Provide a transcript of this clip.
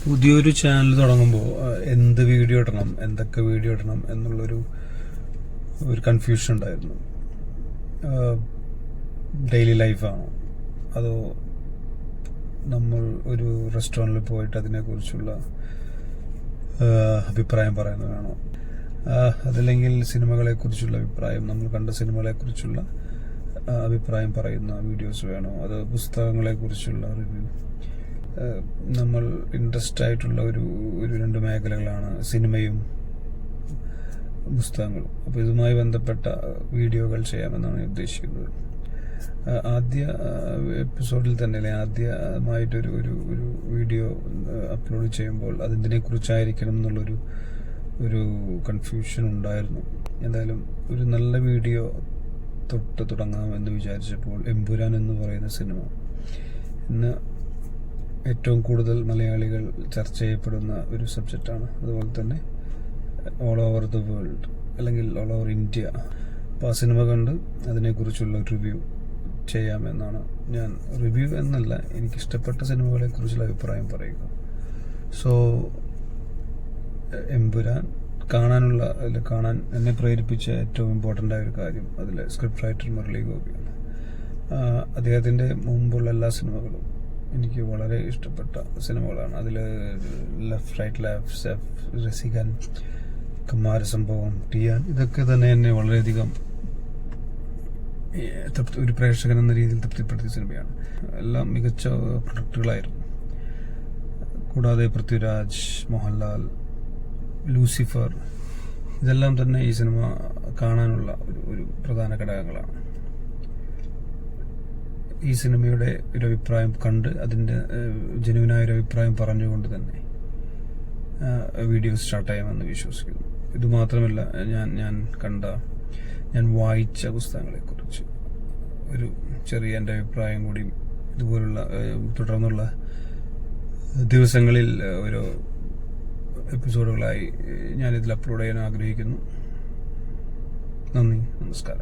പുതിയൊരു ചാനൽ തുടങ്ങുമ്പോൾ എന്ത് വീഡിയോ ഇടണം, എന്തൊക്കെ വീഡിയോ ഇടണം എന്നുള്ളൊരു കൺഫ്യൂഷൻ ഉണ്ടായിരുന്നു. ഡെയിലി ലൈഫാണോ, അതോ നമ്മൾ ഒരു റെസ്റ്റോറൻറ്റിൽ പോയിട്ട് അതിനെക്കുറിച്ചുള്ള അഭിപ്രായം പറയുന്നതാണോ, അതല്ലെങ്കിൽ സിനിമകളെക്കുറിച്ചുള്ള അഭിപ്രായം, നമ്മൾ കണ്ട സിനിമകളെക്കുറിച്ചുള്ള അഭിപ്രായം പറയുന്ന വീഡിയോസ് വേണോ, അത് പുസ്തകങ്ങളെക്കുറിച്ചുള്ള റിവ്യൂ. നമ്മൾ ഇൻട്രസ്റ്റ് ആയിട്ടുള്ള ഒരു രണ്ട് മേഖലകളാണ് സിനിമയും പുസ്തകങ്ങളും. അപ്പോൾ ഇതുമായി ബന്ധപ്പെട്ട വീഡിയോകൾ ചെയ്യാമെന്നാണ് ഞാൻ ഉദ്ദേശിക്കുന്നത്. ആദ്യ എപ്പിസോഡിൽ തന്നെ ആദ്യമായിട്ടൊരു ഒരു വീഡിയോ അപ്ലോഡ് ചെയ്യുമ്പോൾ അതെന്തിനെ കുറിച്ചായിരിക്കണം എന്നുള്ളൊരു കൺഫ്യൂഷൻ ഉണ്ടായിരുന്നു. എന്തായാലും ഒരു നല്ല വീഡിയോ തൊട്ട് തുടങ്ങാമെന്ന് വിചാരിച്ചപ്പോൾ എമ്പുരാൻ എന്ന് പറയുന്ന സിനിമ ഇന്ന് ഏറ്റവും കൂടുതൽ മലയാളികൾ ചർച്ച ചെയ്യപ്പെടുന്ന ഒരു സബ്ജക്റ്റാണ്. അതുപോലെ തന്നെ ഓൾ ഓവർ ദ വേൾഡ് അല്ലെങ്കിൽ ഓൾ ഓവർ ഇന്ത്യ. അപ്പോൾ ആ സിനിമ കണ്ട് അതിനെക്കുറിച്ചുള്ള റിവ്യൂ ചെയ്യാമെന്നാണ് ഞാൻ. റിവ്യൂ എന്നല്ല, എനിക്കിഷ്ടപ്പെട്ട സിനിമകളെക്കുറിച്ചുള്ള അഭിപ്രായം പറയുക. സോ എമ്പുരാൻ കാണാൻ എന്നെ പ്രേരിപ്പിച്ച ഏറ്റവും ഇമ്പോർട്ടൻ്റ് ആയ ഒരു കാര്യം അതിലെ സ്ക്രിപ്റ്റ് റൈറ്റർ മുരളി ഗോപിയാണ്. അദ്ദേഹത്തിൻ്റെ മുമ്പുള്ള എല്ലാ സിനിമകളും എനിക്ക് വളരെ ഇഷ്ടപ്പെട്ട സിനിമകളാണ്. അതിൽ left right left, Rasikan, Kumarasambhavam, ടിയാൻ, ഇതൊക്കെ തന്നെ എന്നെ വളരെയധികം ഒരു പ്രേക്ഷകൻ എന്ന രീതിയിൽ തൃപ്തിപ്പെടുത്തിയ സിനിമയാണ്. എല്ലാം മികച്ച പ്രൊഡക്റ്റുകളായിരുന്നു. കൂടാതെ പൃഥ്വിരാജ്, മോഹൻലാൽ, ലൂസിഫർ, ഇതെല്ലാം തന്നെ ഈ സിനിമ കാണാനുള്ള ഒരു പ്രധാന ഘടകങ്ങളാണ്. ഈ സിനിമയുടെ ഒരു അഭിപ്രായം കണ്ട് അതിൻ്റെ ജെന്യുവനായ ഒരു അഭിപ്രായം പറഞ്ഞുകൊണ്ട് തന്നെ വീഡിയോ സ്റ്റാർട്ട് ചെയ്യാമെന്ന് വിശ്വസിക്കുന്നു. ഇതുമാത്രമല്ല, ഞാൻ വായിച്ച പുസ്തകങ്ങളെക്കുറിച്ച് ഒരു ചെറിയ എൻ്റെ അഭിപ്രായം കൂടി ഇതുപോലുള്ള തുടർന്നുള്ള ദിവസങ്ങളിൽ ഓരോ എപ്പിസോഡുകളായി ഞാനിതിൽ അപ്ലോഡ് ചെയ്യാൻ ആഗ്രഹിക്കുന്നു. നന്ദി, നമസ്കാരം.